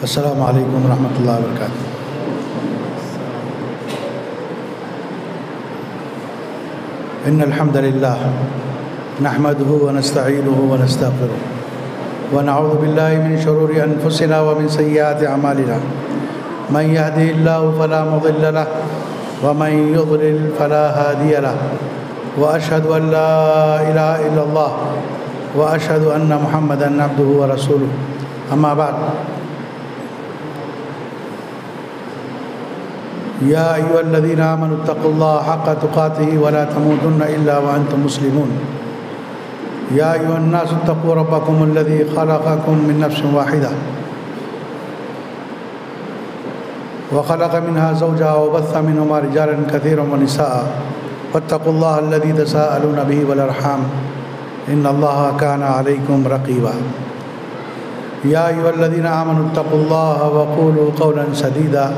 السلام علیکم ورحمۃ اللہ وبرکاتہ۔ ان الحمد للہ نحمده ونستعینه ونستغفره ونعوذ باللہ من شرور انفسنا ومن سیئات اعمالنا من يهده الله فلا مضل له ومن يضلل فلا هادي له واشهد ان لا اله الا الله واشهد ان محمدا عبده ورسوله اما بعد یا ایھا الذین آمنوا اتقوا اللہ حق تقاتہ ولا تموتن الا وانتم مسلمون یا ایھا الناس اتقوا ربکم الذی خلقکم من نفس واحدہ وخلق منها زوجها وبث منهما رجالا كثيرا ونساء واتقوا الله الذي تساءلون به والارحام ان الله كان عليكم رقيبا یا ایھا الذین آمنوا اتقوا اللہ وقولوا قولا سدیدا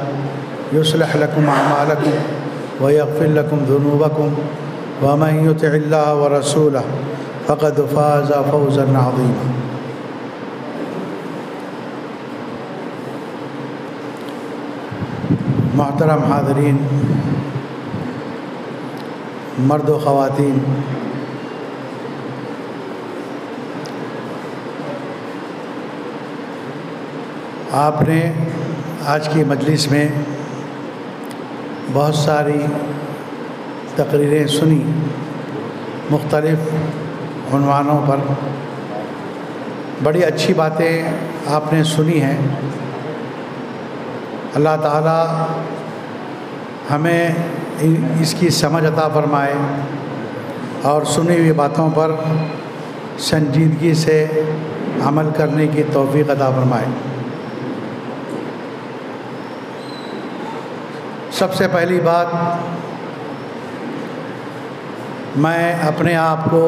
يصلح لكم أعمالكم ويغفر لكم ذنوبكم ومن يطع الله ورسوله فقد فاز فوزا عظيما۔ محترم حاضرین، مرد و خواتین، آپ نے آج کی مجلس میں بہت ساری تقریریں سنی، مختلف عنوانوں پر بڑی اچھی باتیں آپ نے سنی ہیں۔ اللہ تعالی ہمیں اس کی سمجھ عطا فرمائے اور سنی ہوئی باتوں پر سنجیدگی سے عمل کرنے کی توفیق عطا فرمائے۔ سب سے پہلی بات، میں اپنے آپ کو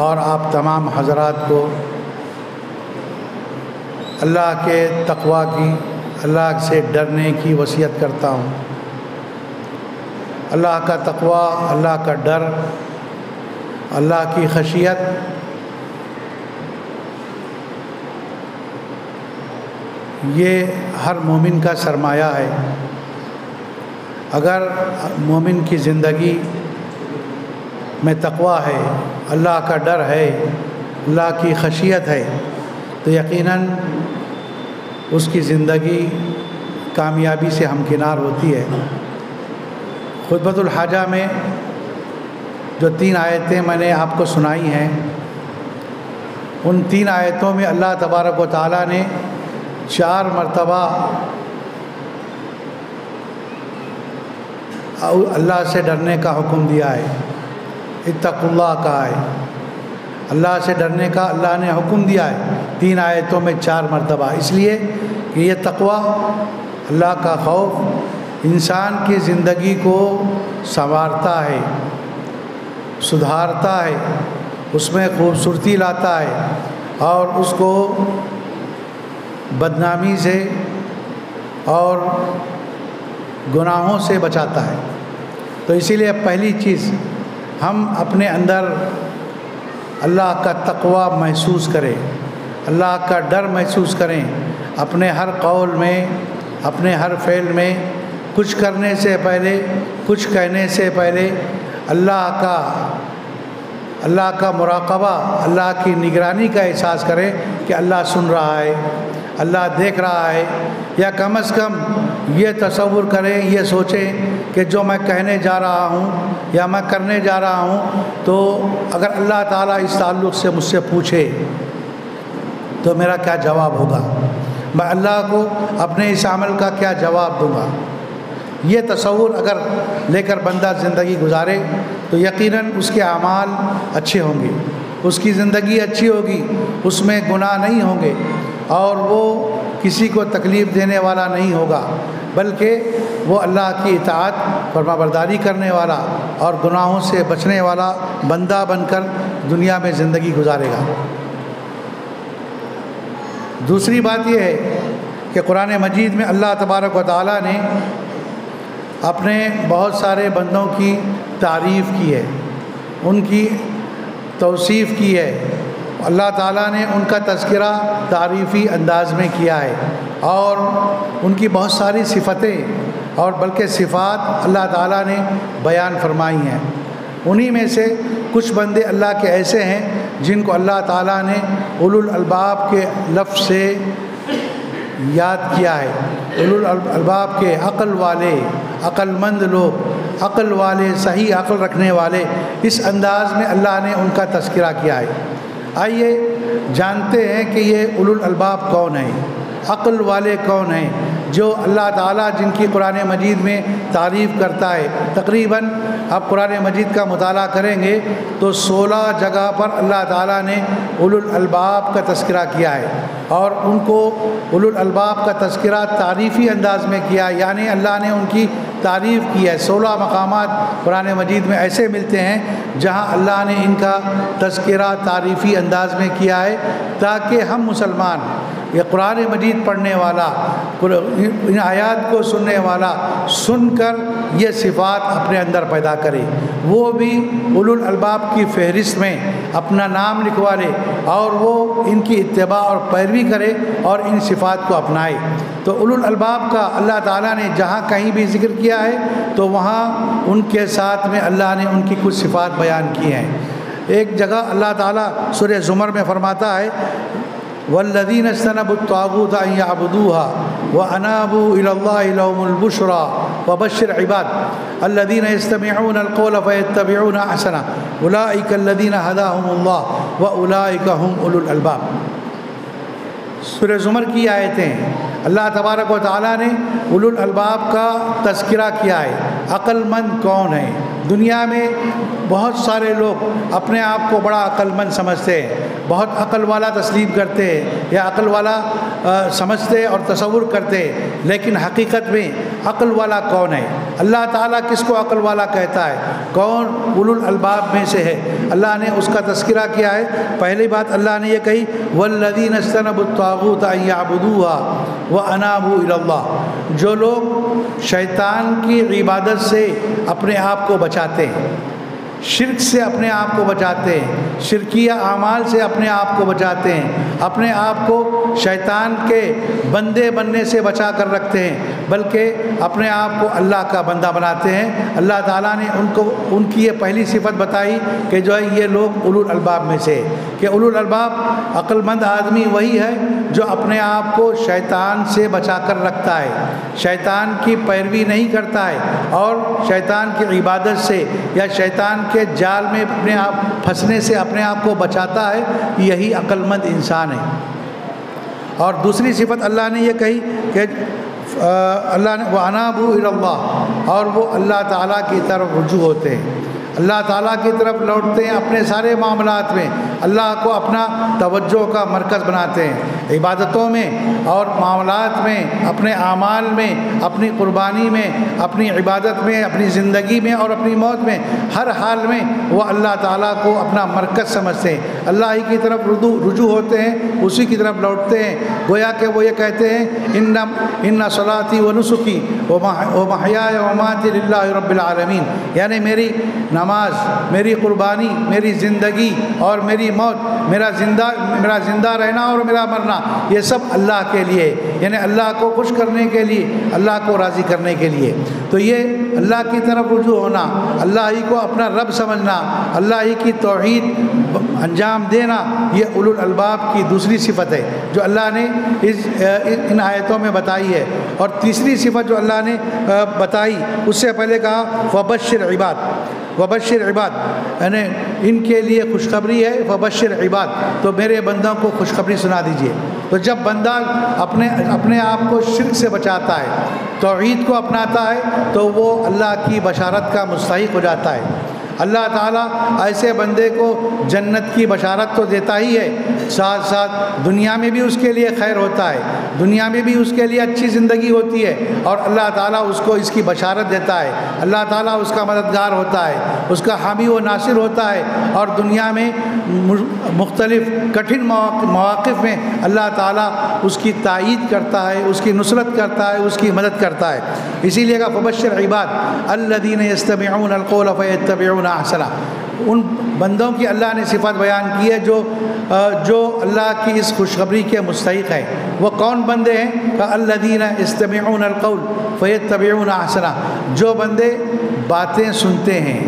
اور آپ تمام حضرات کو اللہ کے تقویٰ کی، اللہ سے ڈرنے کی وصیت کرتا ہوں۔ اللہ کا تقویٰ، اللہ کا ڈر، اللہ کی خشیت یہ ہر مومن کا سرمایہ ہے۔ اگر مومن کی زندگی میں تقویٰ ہے، اللہ کا ڈر ہے، اللہ کی خشیت ہے، تو یقیناً اس کی زندگی کامیابی سے ہمکنار ہوتی ہے۔ خطبۃ الحاجہ میں جو 3 آیتیں میں نے آپ کو سنائی ہیں، ان 3 آیتوں میں اللہ تبارک و تعالیٰ نے 4 مرتبہ اللہ سے ڈرنے کا حکم دیا ہے، اتقوا اللہ کہا ہے، اللہ سے ڈرنے کا اللہ نے حکم دیا ہے 3 آیتوں میں 4 مرتبہ، اس لیے کہ یہ تقویٰ، اللہ کا خوف انسان کی زندگی کو سنوارتا ہے، سدھارتا ہے، اس میں خوبصورتی لاتا ہے اور اس کو بدنامی سے اور گناہوں سے بچاتا ہے۔ تو اسی لیے پہلی چیز ہم اپنے اندر اللہ کا تقویٰ محسوس کریں، اللہ کا ڈر محسوس کریں، اپنے ہر قول میں، اپنے ہر فعل میں، کچھ کرنے سے پہلے، کچھ کہنے سے پہلے اللہ کا مراقبہ، اللہ کی نگرانی کا احساس کریں کہ اللہ سن رہا ہے، اللہ دیکھ رہا ہے، یا کم از کم یہ تصور کریں، یہ سوچیں کہ جو میں کہنے جا رہا ہوں یا میں کرنے جا رہا ہوں، تو اگر اللہ تعالیٰ اس تعلق سے مجھ سے پوچھے تو میرا کیا جواب ہوگا، میں اللہ کو اپنے اس عمل کا کیا جواب دوں گا۔ یہ تصور اگر لے کر بندہ زندگی گزارے تو یقیناً اس کے اعمال اچھے ہوں گے، اس کی زندگی اچھی ہوگی، اس میں گناہ نہیں ہوں گے اور وہ کسی کو تکلیف دینے والا نہیں ہوگا، بلکہ وہ اللہ کی اطاعت، فرمانبرداری کرنے والا اور گناہوں سے بچنے والا بندہ بن کر دنیا میں زندگی گزارے گا۔ دوسری بات یہ ہے کہ قرآن مجید میں اللہ تبارک و تعالیٰ نے اپنے بہت سارے بندوں کی تعریف کی ہے، ان کی توصیف کی ہے اللہ تعالیٰ نے ان کا تذکرہ تعریفی انداز میں کیا ہے، اور ان کی بہت ساری صفتیں اور بلکہ صفات اللہ تعالیٰ نے بیان فرمائی ہیں۔ انہی میں سے کچھ بندے اللہ کے ایسے ہیں جن کو اللہ تعالیٰ نے اولو الالباب کے لفظ سے یاد کیا ہے۔ اولو الالباب کے عقل والے، عقل مند لوگ، عقل والے، صحیح عقل رکھنے والے، اس انداز میں اللہ نے ان کا تذکرہ کیا ہے۔ آئیے جانتے ہیں کہ یہ اولو الالباب کون ہیں، عقل والے کون ہیں، جو اللہ تعالیٰ جن کی قرآن مجید میں تعریف کرتا ہے۔ تقریباً آپ قرآن مجید کا مطالعہ کریں گے تو 16 جگہ پر اللہ تعالیٰ نے اولو الالباب کا تذکرہ کیا ہے، اور ان کو اولو الالباب کا تذکرہ تعریفی انداز میں کیا، یعنی اللہ نے ان کی تعریف کی ہے۔ 16 مقامات قرآن مجید میں ایسے ملتے ہیں جہاں اللہ نے ان کا تذکرہ تعریفی انداز میں کیا ہے، تاکہ ہم مسلمان، یہ قرآن مجید پڑھنے والا، ان آیات کو سننے والا، سن کر یہ صفات اپنے اندر پیدا کرے، وہ بھی اولو الالباب کی فہرست میں اپنا نام لکھوا لے، اور وہ ان کی اتباع اور پیروی کرے اور ان صفات کو اپنائے۔ تو اولو الالباب کا اللہ تعالیٰ نے جہاں کہیں بھی ذکر کیا ہے تو وہاں ان کے ساتھ میں اللہ نے ان کی کچھ صفات بیان کی ہیں۔ ایک جگہ اللہ تعالیٰ سورہ زمر میں فرماتا ہے والذین اجتنبوا الطاغوت ان یعبدوها وانابوا الی اللہ لهم البشری وبشر عباد الذین یستمعون القول فیتبعون احسنہ اولئک الذین ھداھم اللہ واولئک ھم اولو الالباب۔ سورہ زمر کی آیتیں، اللہ تبارک و تعالیٰ نے اولو الالباب کا تذکرہ کیا ہے۔ عقل مند کون ہے؟ دنیا میں بہت سارے لوگ اپنے آپ کو بڑا عقل مند سمجھتے ہیں، بہت عقل والا تسلیم کرتے ہیں یا عقل والا سمجھتے اور تصور کرتے ہیں، لیکن حقیقت میں عقل والا کون ہے؟ اللہ تعالیٰ کس کو عقل والا کہتا ہے؟ کون اولو الالباب میں سے ہے؟ اللہ نے اس کا تذکرہ کیا ہے۔ پہلی بات اللہ نے یہ کہی والذین اجتنبوا الطاغوت ان یعبدوها وانابوا الی اللہ، جو لوگ شیطان کی عبادت سے اپنے آپ کو بچاتے ہیں، شرک سے اپنے آپ کو بچاتے ہیں، شرکیہ اعمال سے اپنے آپ کو بچاتے ہیں، اپنے آپ کو شیطان کے بندے بننے سے بچا کر رکھتے ہیں، بلکہ اپنے آپ کو اللہ کا بندہ بناتے ہیں۔ اللہ تعالیٰ نے ان کی یہ پہلی صفت بتائی کہ جو ہے یہ لوگ اولو الالباب میں سے، کہ اولو الالباب عقل مند آدمی وہی ہے جو اپنے آپ کو شیطان سے بچا کر رکھتا ہے، شیطان کی پیروی نہیں کرتا ہے، اور شیطان کی عبادت سے یا شیطان کے جال میں اپنے آپ پھنسنے سے اپنے آپ کو بچاتا ہے، یہی عقل مند انسان ہے۔ اور دوسری صفت اللہ نے یہ کہی کہ اللہ نے وَأَنَابُوا إِلَى اللَّهِ، اور وہ اللہ تعالیٰ کی طرف رجوع ہوتے ہیں، اللہ تعالیٰ کی طرف لوٹتے ہیں، اپنے سارے معاملات میں اللہ کو اپنا توجہ کا مرکز بناتے ہیں، عبادتوں میں اور معاملات میں، اپنے اعمال میں، اپنی قربانی میں، اپنی عبادت میں، اپنی زندگی میں اور اپنی موت میں، ہر حال میں وہ اللہ تعالیٰ کو اپنا مرکز سمجھتے ہیں، اللہ ہی کی طرف رجوع ہوتے ہیں، اسی کی طرف لوٹتے ہیں۔ گویا کہ وہ یہ کہتے ہیں ان صلاتی و نسکی و محیای و مماتی للہ رب العالمین، یعنی میری نماز، میری قربانی، میری زندگی اور میری موت، میرا زندہ رہنا اور میرا مرنا، یہ سب اللہ کے لیے، یعنی اللہ کو خوش کرنے کے لیے، اللہ کو راضی کرنے کے لیے۔ تو یہ اللہ کی طرف رجوع ہونا، اللہ ہی کو اپنا رب سمجھنا، اللہ ہی کی توحید انجام دینا، یہ اولو الالباب کی دوسری صفت ہے جو اللہ نے ان آیتوں میں بتائی ہے۔ اور تیسری صفت جو اللہ نے بتائی، اس سے پہلے کہا وبشر عباد، یعنی ان کے لیے خوشخبری ہے، وبشر عباد، تو میرے بندوں کو خوشخبری سنا دیجئے۔ تو جب بندہ اپنے آپ کو شرک سے بچاتا ہے، توحید کو اپناتا ہے، تو وہ اللہ کی بشارت کا مستحق ہو جاتا ہے۔ اللہ تعالیٰ ایسے بندے کو جنت کی بشارت تو دیتا ہی ہے، ساتھ ساتھ دنیا میں بھی اس کے لیے خیر ہوتا ہے، دنیا میں بھی اس کے لیے اچھی زندگی ہوتی ہے، اور اللہ تعالیٰ اس کو اس کی بشارت دیتا ہے، اللہ تعالیٰ اس کا مددگار ہوتا ہے، اس کا حامی و ناصر ہوتا ہے، اور دنیا میں مختلف کٹھن مواقف میں اللہ تعالیٰ اس کی تائید کرتا ہے، اس کی نصرت کرتا ہے، اس کی مدد کرتا ہے۔ اسی لیے کہ فبشر عباد الذین یستمعون القول فیتبعون احسنہ، ان بندوں کی اللہ نے صفت بیان کی ہے جو اللہ کی اس خوشخبری کے مستحق ہے۔ وہ کون بندے ہیں؟ الذین یستمعون القول فیتبعون احسنہ، جو بندے باتیں سنتے ہیں،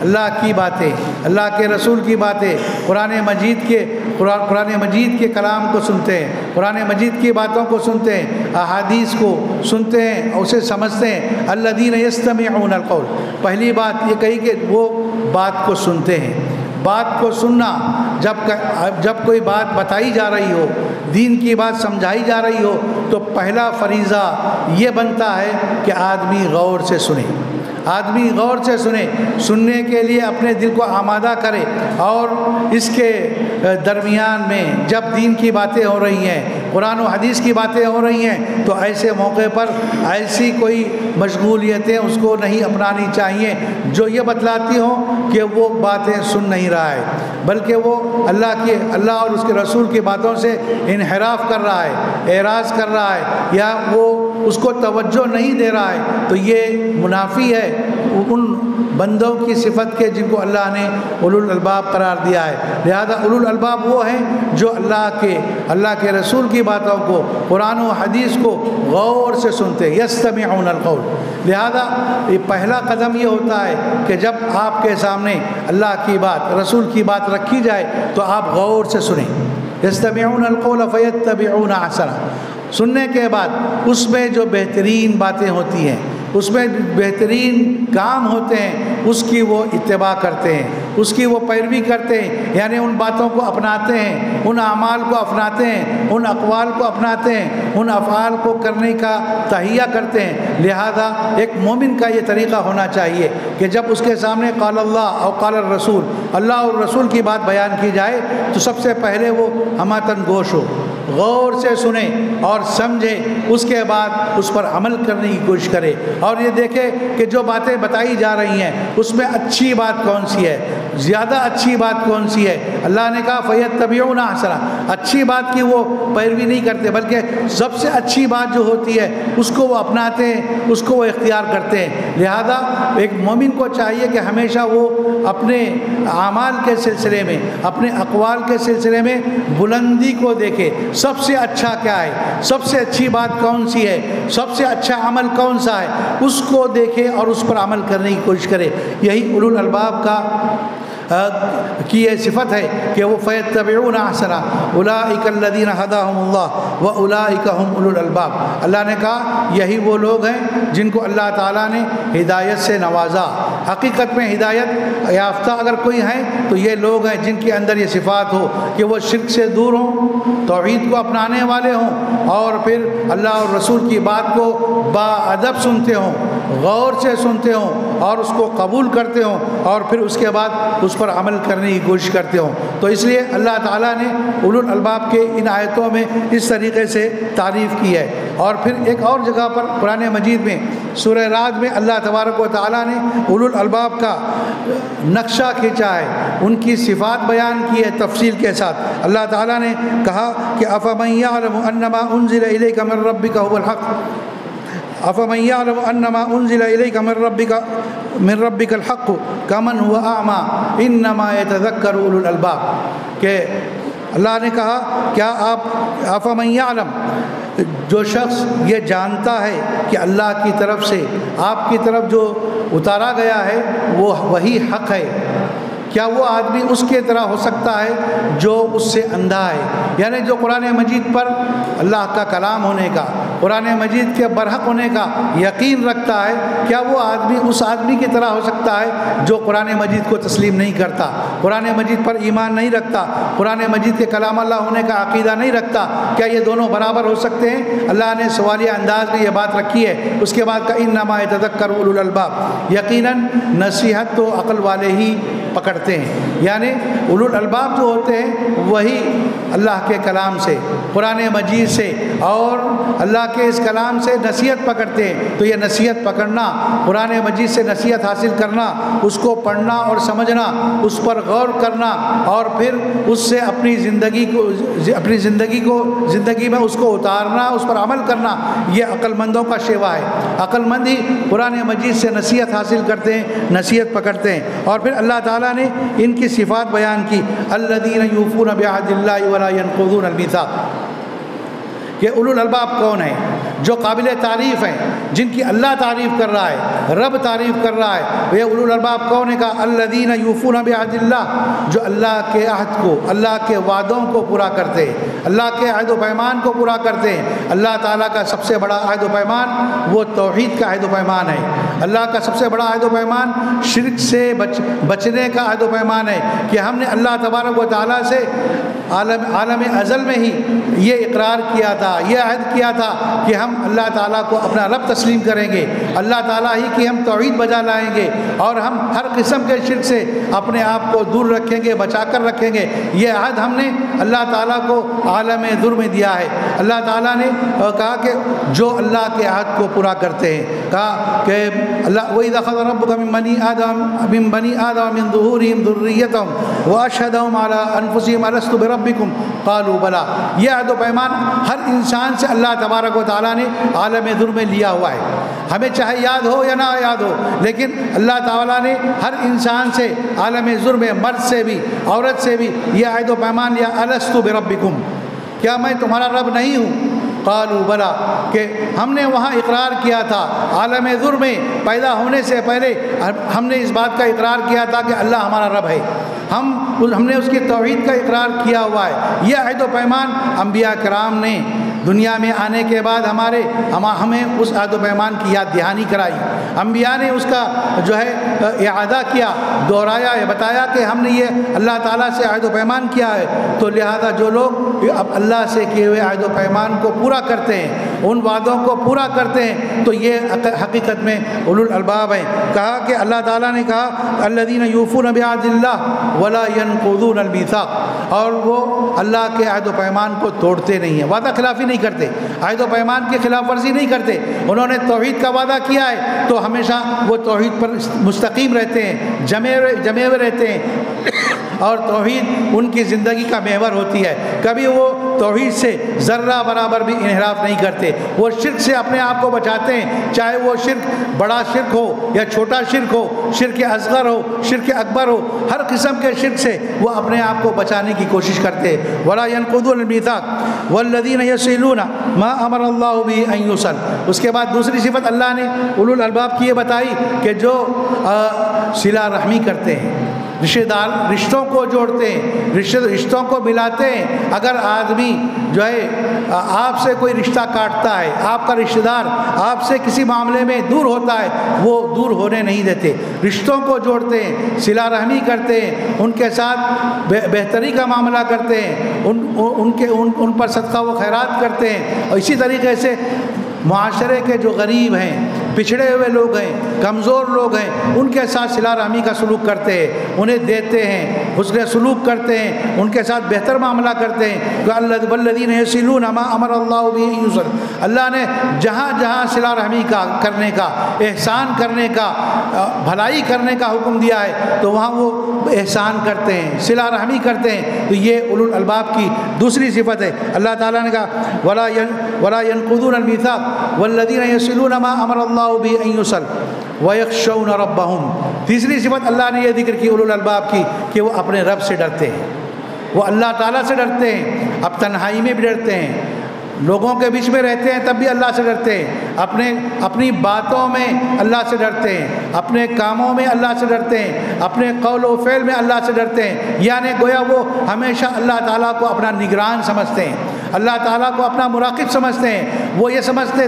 اللہ کی باتیں، اللہ کے رسول کی باتیں، قرآن مجید کے کلام کو سنتے ہیں، قرآن مجید کی باتوں کو سنتے ہیں، احادیث کو سنتے ہیں، اسے سمجھتے ہیں۔ الذین یستمعون القول، پہلی بات یہ کہی کہ وہ بات کو سنتے ہیں۔ بات کو سننا، جب کوئی بات بتائی جا رہی ہو، دین کی بات سمجھائی جا رہی ہو، تو پہلا فریضہ یہ بنتا ہے کہ آدمی غور سے سنے، آدمی غور سے سنے، سننے کے لیے اپنے دل کو آمادہ کرے، اور اس کے درمیان میں جب دین کی باتیں ہو رہی ہیں، قرآن و حدیث کی باتیں ہو رہی ہیں، تو ایسے موقع پر ایسی کوئی مشغولیتیں اس کو نہیں اپنانی چاہیے جو یہ بتلاتی ہوں کہ وہ باتیں سن نہیں رہا ہے، بلکہ وہ اللہ اور اس کے رسول کی باتوں سے انحراف کر رہا ہے، اعراض کر رہا ہے، یا وہ اس کو توجہ نہیں دے رہا ہے، تو یہ منافی ہے ان بندوں کی صفت کے جن کو اللہ نے اولو الالباب قرار دیا ہے۔ لہذا اولو الالباب وہ ہیں جو اللہ کے رسول کی باتوں کو، قرآن و حدیث کو غور سے سنتے، یستمعون القول۔ لہذا یہ پہلا قدم یہ ہوتا ہے کہ جب آپ کے سامنے اللہ کی بات، رسول کی بات رکھی جائے تو آپ غور سے سنیں۔ یستمعون القول فیتبعون احسنہ، سننے کے بعد اس میں جو بہترین باتیں ہوتی ہیں، اس میں بہترین کام ہوتے ہیں، اس کی وہ اتباع کرتے ہیں، اس کی وہ پیروی کرتے ہیں، یعنی ان باتوں کو اپناتے ہیں، ان اعمال کو اپناتے ہیں، ان اقوال کو اپناتے ہیں، ان افعال کو کرنے کا تہیہ کرتے ہیں۔ لہذا ایک مومن کا یہ طریقہ ہونا چاہیے کہ جب اس کے سامنے قال اللہ اور قال الرسول، اللہ اور رسول کی بات بیان کی جائے تو سب سے پہلے وہ ہماتن گوش ہو، غور سے سنے اور سمجھے، اس کے بعد اس پر عمل کرنے کی کوشش کرے، اور یہ دیکھے کہ جو باتیں بتائی جا رہی ہیں اس میں اچھی بات کون سی ہے، زیادہ اچھی بات کون سی ہے۔ اللہ نے کہا فیتبعون احسنہ، اچھی بات کی وہ پیروی نہیں کرتے، بلکہ سب سے اچھی بات جو ہوتی ہے اس کو وہ اپناتے ہیں، اس کو وہ اختیار کرتے ہیں۔ لہذا ایک مومن کو چاہیے کہ ہمیشہ وہ اپنے اعمال کے سلسلے میں، اپنے اقوال کے سلسلے میں بلندی کو دیکھے، سب سے اچھا کیا ہے، سب سے اچھی بات کون سی ہے، سب سے اچھا عمل کون سا ہے، اس کو دیکھے اور اس پر عمل کرنے کی کوشش کرے۔ یہی اولو الالباب کی یہ صفت ہے کہ وہ فیتبعون احسنہ اولئک الذین ھداھم اللہ واولئک ھم اولو الالباب۔ اللہ نے کہا یہی وہ لوگ ہیں جن کو اللہ تعالیٰ نے ہدایت سے نوازا۔ حقیقت میں ہدایت یافتہ اگر کوئی ہیں تو یہ لوگ ہیں جن کے اندر یہ صفات ہو کہ وہ شرک سے دور ہوں، توحید کو اپنانے والے ہوں، اور پھر اللہ اور رسول کی بات کو باادب سنتے ہوں، غور سے سنتے ہوں، اور اس کو قبول کرتے ہوں، اور پھر اس کے بعد اس پر عمل کرنے کی کوشش کرتے ہوں۔ تو اس لیے اللہ تعالیٰ نے اولو الالباب کے ان آیتوں میں اس طریقے سے تعریف کی ہے۔ اور پھر ایک اور جگہ پر قرآن مجید میں سورہ رعد میں اللہ تبارک و تعالیٰ نے اولو الالباب کا نقشہ کھینچا ہے، ان کی صفات بیان کی ہے تفصیل کے ساتھ۔ اللہ تعالیٰ نے کہا کہ افمن یعلم انما انزل الیک من ربک هو الحق افمن یعلم انما انزل الیک من ربک الحق کمن هو اعمی انما یتذکر اولو الالباب۔ کہ اللہ نے کہا کیا آپ افمن یعلم، جو شخص یہ جانتا ہے کہ اللہ کی طرف سے آپ کی طرف جو اتارا گیا ہے وہ وہی حق ہے، کیا وہ آدمی اس کے طرح ہو سکتا ہے جو اس سے اندھا ہے؟ یعنی جو قرآن مجید پر اللہ کا کلام ہونے کا، قرآن مجید کے برحق ہونے کا یقین رکھتا ہے، کیا وہ آدمی اس آدمی کی طرح ہو سکتا ہے جو قرآن مجید کو تسلیم نہیں کرتا، قرآن مجید پر ایمان نہیں رکھتا، قرآن مجید کے کلام اللہ ہونے کا عقیدہ نہیں رکھتا؟ کیا یہ دونوں برابر ہو سکتے ہیں؟ اللہ نے سوالیہ انداز میں یہ بات رکھی ہے۔ اس کے بعد کہ انما یتذکر اولو الالباب، یقیناً نصیحت تو عقل والے ہی پکڑتے ہیں، یعنی اولو الالباب جو ہوتے ہیں وہی اللہ کے کلام سے، قرآن مجید سے اور اللہ کے اس کلام سے نصیحت پکڑتے ہیں تو یہ نصیحت پکڑنا، قرآن مجید سے نصیحت حاصل کرنا، اس کو پڑھنا اور سمجھنا، اس پر غور کرنا اور پھر اس سے اپنی زندگی میں اس کو اتارنا، اس پر عمل کرنا، یہ عقل مندوں کا شیوا ہے۔ عقل مند ہی قرآن مجید سے نصیحت حاصل کرتے ہیں، نصیحت پکڑتے ہیں۔ اور پھر اللہ تعالیٰ نے ان کی صفات بیان کی، الذین یوفون بعہد اللہ ولا ینقضون المیثاق۔ کہ اولو الالباب کون ہیں؟ جو قابل تعریف ہیں، جن کی اللہ تعریف کر رہا ہے، رب تعریف کر رہا ہے۔ یہ اولو الالباب کون ہے؟ کہا الذین یوفون بعہد اللہ، جو اللہ کے عہد کو، اللہ کے وعدوں کو پورا کرتے ہیں، اللہ کے عہد و پیمان کو پورا کرتے ہیں۔ اللہ تعالیٰ کا سب سے بڑا عہد و پیمان وہ توحید کا عہد و پیمان ہے۔ اللہ کا سب سے بڑا عہد و پیمان شرک سے بچنے کا عہد و پیمان ہے کہ ہم نے اللہ تبارک و تعالیٰ سے عالم ازل میں ہی یہ اقرار کیا تھا، یہ عہد کیا تھا کہ ہم اللہ تعالیٰ کو اپنا رب تسلیم کریں گے، اللہ تعالیٰ ہی کی ہم توحید بجا لائیں گے اور ہم ہر قسم کے شرک سے اپنے آپ کو دور رکھیں گے، بچا کر رکھیں گے۔ یہ عہد ہم نے اللہ تعالیٰ کو عالم ذر میں دیا ہے۔ اللہ تعالیٰ نے کہا کہ جو اللہ کے عہد کو پورا کرتے ہیں، کہا کہ اللہ وَإِذَا أَخَذَ رَبُّكَ مِن بَنِي آدَمَ مِن ظُهُورِهِمْ ذُرِّيَّتَهُمْ وَأَشْهَدَهُمْ عَلَىٰ أَنفُسِهِمْ أَلَسْتُ بِرَبِّكُمْ قَالُوا بَلَىٰ۔ یہ عہد و پیمان ہر انسان سے اللہ تبارک و تعالیٰ نے عالم ذر میں لیا ہوا ہے۔ ہمیں چاہے یاد ہو یا نہ یاد ہو، لیکن اللہ تعالیٰ نے ہر انسان سے عالم ذر میں، مرد سے بھی عورت سے بھی یہ عہد و پیمان لیا، أَلَسْتُ بِرَبِّكُمْ، کیا میں تمہارا رب نہیں ہوں؟ قالوا بلا، کہ ہم نے وہاں اقرار کیا تھا عالم ذر میں پیدا ہونے سے پہلے ہم نے اس بات کا اقرار کیا تھا کہ اللہ ہمارا رب ہے، ہم نے اس کی توحید کا اقرار کیا ہوا ہے۔ یہ عہد و پیمان انبیاء کرام نے دنیا میں آنے کے بعد ہمیں اس عہد و پیمان کی یاد دہانی کرائی۔ انبیاء نے اس کا جو ہے اعادہ کیا، دہرایا ہے، بتایا کہ ہم نے یہ اللہ تعالیٰ سے عہد و پیمان کیا ہے، تو لہذا جو لوگ اب اللہ سے کیے ہوئے عہد و پیمان کو پورا کرتے ہیں، ان وعدوں کو پورا کرتے ہیں، تو یہ حقیقت میں اولو الالباب ہیں۔ کہا کہ اللہ تعالیٰ نے کہا الذین یوفون بعہد اللہ ولا ینقضون المیثاق، اور وہ اللہ کے عہد و پیمان کو توڑتے نہیں ہیں، وعدہ خلافی نہیں کرتے، عہد و پیمان کی خلاف ورزی نہیں کرتے۔ انہوں نے توحید کا وعدہ کیا ہے تو ہمیشہ وہ توحید پر مستقیم رہتے ہیں، جمے ہوئے رہتے ہیں، اور توحید ان کی زندگی کا محور ہوتی ہے۔ کبھی وہ توحید سے ذرہ برابر بھی انحراف نہیں کرتے، وہ شرک سے اپنے آپ کو بچاتے ہیں، چاہے وہ شرک بڑا شرک ہو یا چھوٹا شرک ہو، شرک اصغر ہو، شرک اکبر ہو، ہر قسم کے شرک سے وہ اپنے آپ کو بچانے کی کوشش کرتے ہیں۔ ولا ينقضون الميثاق والذین یصلون ما امر اللہ به ان یوصل۔ اس کے بعد دوسری صفت اللہ نے اولو الالباب کی یہ بتائی کہ جو صلہ رحمی کرتے ہیں، رشتوں کو جوڑتے ہیں، رشتوں کو ملاتے ہیں۔ اگر آدمی جو ہے آپ سے کوئی رشتہ کاٹتا ہے، آپ کا رشتہ دار آپ سے کسی معاملے میں دور ہوتا ہے، وہ دور ہونے نہیں دیتے، رشتوں کو جوڑتے ہیں، صلہ رحمی کرتے ہیں، ان کے ساتھ بہتری کا معاملہ کرتے ہیں، ان پر صدقہ و خیرات کرتے ہیں، اور اسی طریقے سے معاشرے کے جو غریب ہیں، پچھڑے ہوئے لوگ ہیں، کمزور لوگ ہیں، ان کے ساتھ صلہ رحمی کا سلوک کرتے ہیں، انہیں دیتے ہیں، حسن سلوک کرتے ہیں، ان کے ساتھ بہتر معاملہ کرتے ہیں۔ کہ والذین یصلون ما امر اللہ به ان یوصل، اللہ نے جہاں جہاں صلہ رحمی کا کرنے کا، احسان کرنے کا، بھلائی کرنے کا حکم دیا ہے تو وہاں وہ احسان کرتے ہیں، صلہ رحمی کرتے ہیں۔ تو یہ اولو الالباب کی دوسری صفت ہے۔ اللہ تعالیٰ نے کہا ولا ينقضون الميثاق والذین یصلون ما امر اللہ به ان یوصل ویخشون ربهم۔ تیسری صفت اللہ نے یہ ذکر کی اولو الالباب کی کہ وہ اپنے رب سے ڈرتے ہیں، وہ اللہ تعالیٰ سے ڈرتے ہیں، اب تنہائی میں بھی ڈرتے ہیں، لوگوں کے بیچ میں رہتے ہیں تب بھی اللہ سے ڈرتے ہیں، اپنی باتوں میں اللہ سے ڈرتے ہیں، اپنے کاموں میں اللہ سے ڈرتے ہیں، اپنے قول و فعل میں اللہ سے ڈرتے ہیں، یعنی گویا وہ ہمیشہ اللہ تعالیٰ کو اپنا نگران سمجھتے ہیں، اللہ تعالیٰ کو اپنا مراقب سمجھتے ہیں۔ وہ یہ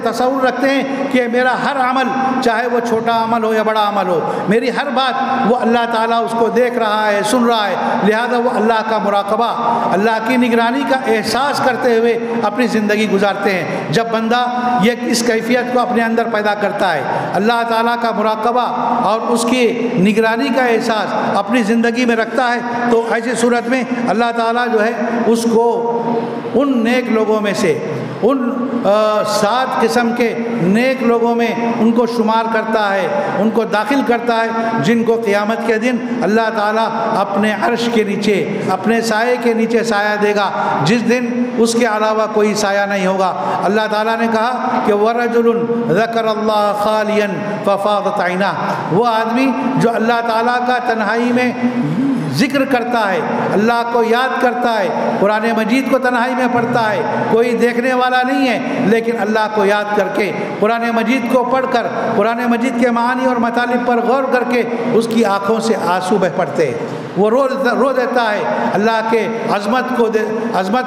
تصور رکھتے ہیں کہ میرا ہر عمل، چاہے وہ چھوٹا عمل ہو یا بڑا عمل ہو، میری ہر بات وہ اللہ تعالیٰ اس کو دیکھ رہا ہے، سن رہا ہے، لہذا وہ اللہ کا مراقبہ، اللہ کی نگرانی کا احساس کرتے ہوئے اپنی زندگی گزارتے ہیں۔ جب بندہ اس کیفیت کو اپنے اندر پیدا کرتا ہے، اللہ تعالیٰ کا مراقبہ اور اس کی نگرانی کا احساس اپنی زندگی میں رکھتا ہے، تو ایسی صورت میں اللہ تعالیٰ جو ہے اس کو ان نیک لوگوں میں سے، ان 7 قسم کے نیک لوگوں میں ان کو شمار کرتا ہے، ان کو داخل کرتا ہے، جن کو قیامت کے دن اللہ تعالیٰ اپنے عرش کے نیچے، اپنے سائے کے نیچے سایہ دے گا، جس دن اس کے علاوہ کوئی سایہ نہیں ہوگا۔ اللہ تعالیٰ نے کہا کہ وَرَجُلٌ ذَكَرَ اللَّهَ خَالِيًا فَفَاضَتْ عَيْنَاهُ، وہ آدمی جو اللہ تعالیٰ کا تنہائی میں ذکر کرتا ہے، اللہ کو یاد کرتا ہے، قرآن مجید کو تنہائی میں پڑھتا ہے، کوئی دیکھنے والا نہیں ہے، لیکن اللہ کو یاد کر کے قرآن مجید کو پڑھ کر قرآن مجید کے معانی اور مطالب پر غور کر کے اس کی آنکھوں سے آنسو بہہ پڑتے ہیں، وہ رو دیتا ہے اللہ کے عظمت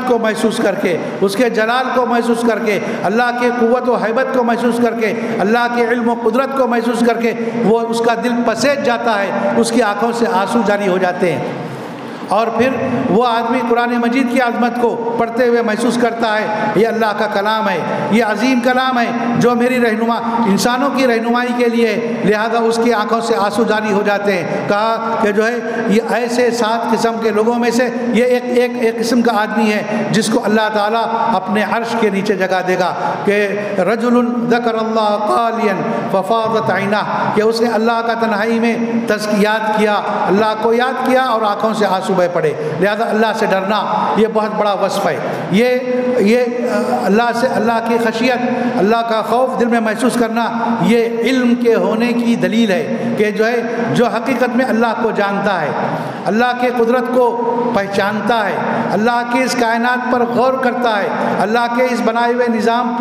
کو محسوس کر کے، اس کے جلال کو محسوس کر کے، اللہ کے قوت و حیبت کو محسوس کر کے، اللہ کے علم و قدرت کو محسوس کر کے وہ اس کا دل پسیج جاتا ہے، اس کی آنکھوں سے آنسو جاری ہو جاتے ہیں۔ اور پھر وہ آدمی قرآن مجید کی عظمت کو پڑھتے ہوئے محسوس کرتا ہے یہ اللہ کا کلام ہے، یہ عظیم کلام ہے جو میری انسانوں کی رہنمائی کے لیے، لہذا اس کی آنکھوں سے آنسو جاری ہو جاتے ہیں۔ کہا کہ جو ہے یہ ایسے 7 قسم کے لوگوں میں سے یہ ایک قسم کا آدمی ہے جس کو اللہ تعالیٰ اپنے عرش کے نیچے جگہ دے گا کہ رجل ذکر اللہ خالیا ففاضت عیناہ، کہ اس نے اللہ کا تنہائی میں یاد کیا، اللہ کو یاد کیا اور آنکھوں سے آنسو بہہ پڑے۔ لہذا اللہ سے ڈرنا یہ بہت بڑا وصف ہے، یہ اللہ کی خشیت، اللہ کا خوف دل میں محسوس کرنا یہ علم کے ہونے کی دلیل ہے کہ جو حقیقت میں اللہ کو جانتا ہے، اللہ کے قدرت کو پہچانتا ہے، اللہ کی اس کائنات پر غور کرتا ہے، اللہ کے اس بنائے ہوئے نظام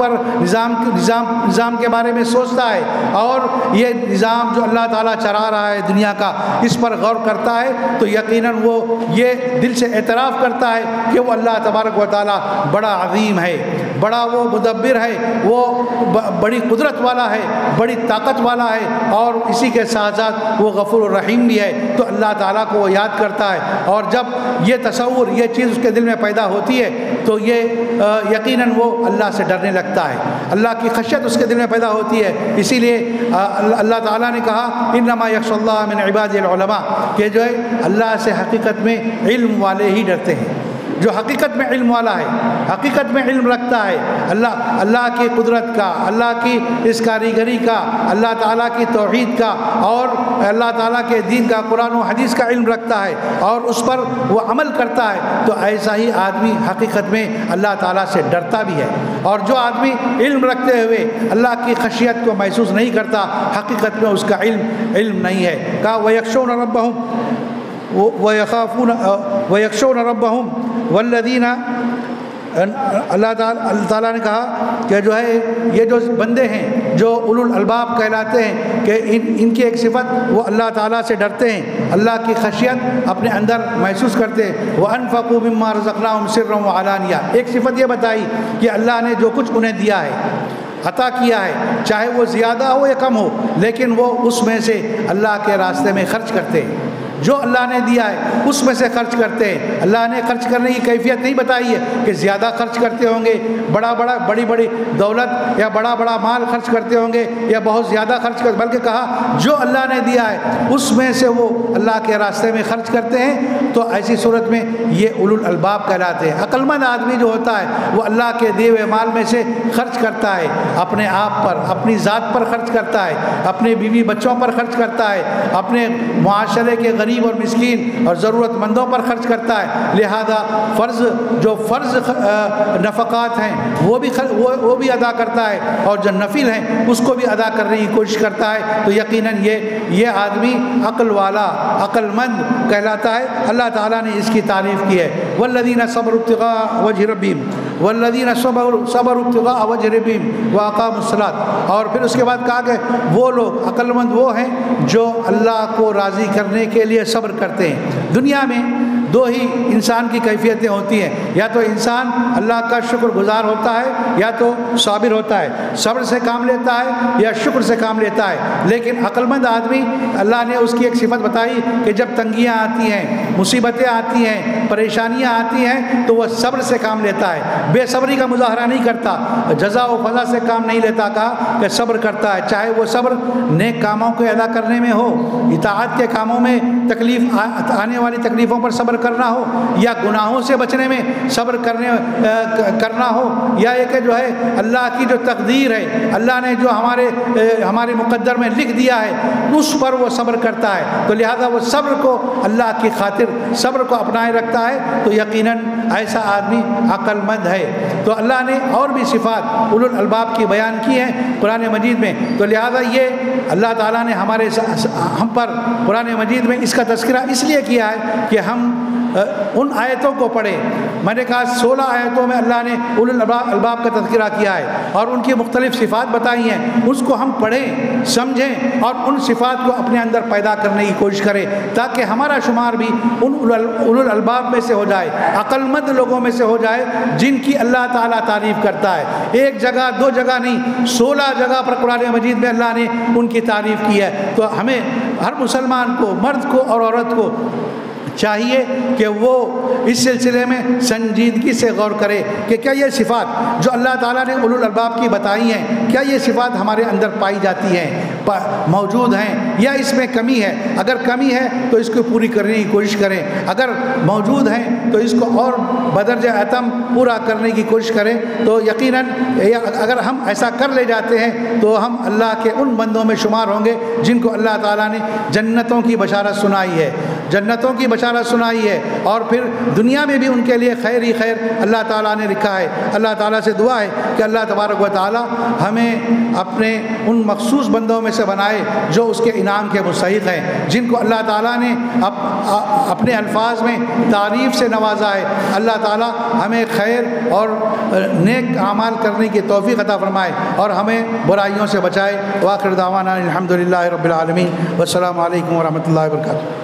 کے بارے میں سوچتا ہے، اور یہ نظام جو اللہ تعالیٰ چلا رہا ہے دنیا کا، اس پر غور کرتا ہے تو یقیناً وہ یہ دل سے اعتراف کرتا ہے کہ وہ اللہ تبارک و تعالیٰ بڑا عظیم ہے، بڑا وہ مدبر ہے، وہ بڑی قدرت والا ہے، بڑی طاقت والا ہے، اور اسی کے ساتھ ساتھ وہ غفور الرحیم بھی ہے۔ تو اللہ تعالیٰ کو وہ یاد کرتا ہے، اور جب یہ تصور، یہ چیز اس کے دل میں پیدا ہوتی ہے تو یہ یقیناً وہ اللہ سے ڈرنے لگتا ہے، اللہ کی خشیت اس کے دل میں پیدا ہوتی ہے۔ اسی لیے اللہ تعالیٰ نے کہا انما یخشی اللہ من عبادہ العلماء، کہ جو ہے اللہ سے حقیقت میں علم والے ہی ڈرتے ہیں، جو حقیقت میں علم والا ہے، حقیقت میں علم رکھتا ہے، اللہ کی قدرت کا، اللہ کی اس کاریگری کا، اللہ تعالیٰ کی توحید کا اور اللہ تعالیٰ کے دین کا، قرآن و حدیث کا علم رکھتا ہے اور اس پر وہ عمل کرتا ہے، تو ایسا ہی آدمی حقیقت میں اللہ تعالیٰ سے ڈرتا بھی ہے۔ اور جو آدمی علم رکھتے ہوئے اللہ کی خشیت کو محسوس نہیں کرتا، حقیقت میں اس کا علم نہیں ہے۔ کہا وَيَخْشَوْنَ رَبَّهُمْ وَيَخْشَوْنَ رَبَّهُمْ وَالَّذِينَ، اللہ تعالیٰ نے کہا کہ جو ہے یہ جو بندے ہیں جو اولو الالباب کہلاتے ہیں کہ ان کی ایک صفت وہ اللہ تعالیٰ سے ڈرتے ہیں، اللہ کی خشیت اپنے اندر محسوس کرتے ہیں۔ وَأَنفَقُوا مِمَّا رَزَقْنَاهُمْ سِرًّا وَعَلَانِيَةً، ایک صفت یہ بتائی کہ اللہ نے جو کچھ انہیں دیا ہے، عطا کیا ہے، چاہے وہ زیادہ ہو یا کم ہو، لیکن وہ اس میں سے اللہ کے راستے میں خرچ کرتے ہیں، جو اللہ نے دیا ہے اس میں سے خرچ کرتے ہیں۔ اللہ نے خرچ کرنے کی کیفیت نہیں بتائی ہے کہ زیادہ خرچ کرتے ہوں گے، بڑی دولت یا بڑا مال خرچ کرتے ہوں گے یا بہت زیادہ خرچ کرتے، بلکہ کہا جو اللہ نے دیا ہے اس میں سے وہ اللہ کے راستے میں خرچ کرتے ہیں۔ تو ایسی صورت میں یہ اولو الالباب کہلاتے ہیں۔ عقل مند آدمی جو ہوتا ہے وہ اللہ کے دیے ہوئے مال میں سے خرچ کرتا ہے، اپنے آپ پر، اپنی ذات پر خرچ کرتا ہے، اپنے بیوی بچوں پر خرچ کرتا ہے، اپنے معاشرے کے غریب اور مسکین اور ضرورت مندوں پر خرچ کرتا ہے۔ لہذا جو فرض نفقات ہیں وہ بھی ادا کرتا ہے، اور جو نفل ہیں اس کو بھی ادا کرنے کی کوشش کرتا ہے۔ تو یقیناً یہ آدمی عقل والا، عقل مند کہلاتا ہے۔ اللہ تعالیٰ نے اس کی تعریف کی ہے، والذین صبروا ابتغاء وجہ ربہم والذین صبروا ابتغاء وجہ ربہم واقاموا الصلاۃ، اور پھر اس کے بعد کہا کہ وہ لوگ عقل مند وہ ہیں جو اللہ کو راضی کرنے کے لیے صبر کرتے ہیں۔ دنیا میں دو ہی انسان کی کیفیتیں ہوتی ہیں، یا تو انسان اللہ کا شکر گزار ہوتا ہے یا تو صابر ہوتا ہے، صبر سے کام لیتا ہے یا شکر سے کام لیتا ہے۔ لیکن عقل مند آدمی، اللہ نے اس کی ایک صفت بتائی کہ جب تنگیاں آتی ہیں، مصیبتیں آتی ہیں، پریشانیاں آتی ہیں تو وہ صبر سے کام لیتا ہے، بے صبری کا مظاہرہ نہیں کرتا، جزا و فضا سے کام نہیں لیتا، کہا کہ صبر کرتا ہے، چاہے وہ صبر نیک کاموں کو ادا کرنے میں ہو، اطاعت کے کاموں میں تکلیف آنے والی تکلیفوں پر صبر کرنا ہو یا گناہوں سے بچنے میں صبر کرنا ہو یا ایک جو ہے اللہ کی جو تقدیر ہے، اللہ نے جو ہمارے مقدر میں لکھ دیا ہے اس پر وہ صبر کرتا ہے، تو لہذا وہ صبر کو اللہ کی خاطر صبر کو اپنائے رکھتا ہے، تو یقیناً ایسا آدمی عقل مند ہے۔ تو اللہ نے اور بھی صفات اولو الالباب کی بیان کی ہیں قرآن مجید میں، تو لہذا یہ اللہ تعالیٰ نے ہم پر قرآن مجید میں اس کا تذکرہ اس لیے کیا ہے کہ ہم ان آیتوں کو پڑھیں۔ میں نے کہا 16 آیتوں میں اللہ نے اولو الالباب کا تذکرہ کیا ہے اور ان کی مختلف صفات بتائی ہیں، اس کو ہم پڑھیں، سمجھیں اور ان صفات کو اپنے اندر پیدا کرنے کی کوشش کریں تاکہ ہمارا شمار بھی ان اولو الالباب میں سے ہو جائے، عقل مند لوگوں میں سے ہو جائے جن کی اللہ تعالیٰ تعریف کرتا ہے۔ ایک جگہ 2 جگہ نہیں، 16 جگہ پر قرآن مجید میں اللہ نے ان کی تعریف کی ہے۔ تو ہمیں ہر مسلمان کو، مرد کو اور عورت کو چاہیے کہ وہ اس سلسلے میں سنجیدگی سے غور کرے کہ کیا یہ صفات جو اللہ تعالیٰ نے اولو الالباب کی بتائی ہیں، کیا یہ صفات ہمارے اندر پائی جاتی ہیں، موجود ہیں، یا اس میں کمی ہے؟ اگر کمی ہے تو اس کو پوری کرنے کی کوشش کریں، اگر موجود ہیں تو اس کو اور بدرجہ اتم پورا کرنے کی کوشش کریں۔ تو یقیناً اگر ہم ایسا کر لے جاتے ہیں تو ہم اللہ کے ان بندوں میں شمار ہوں گے جن کو اللہ تعالیٰ نے جنتوں کی بشارت سنائی ہے، جنتوں کی بشارت سنائی ہے، اور پھر دنیا میں بھی ان کے لیے خیر ہی خیر اللہ تعالیٰ نے لکھا ہے۔ اللہ تعالیٰ سے دعا ہے کہ اللہ تبارک و تعالیٰ ہمیں اپنے ان مخصوص بندوں میں سے بنائے جو اس کے انعام کے مستحق ہیں، جن کو اللہ تعالیٰ نے اپنے الفاظ میں تعریف سے نوازا ہے۔ اللہ تعالیٰ ہمیں خیر اور نیک اعمال کرنے کی توفیق عطا فرمائے اور ہمیں برائیوں سے بچائے۔ وآخر دعوانا الحمدللہ رب العالمین، والسلام علیکم ورحمۃ اللہ وبرکاتہ۔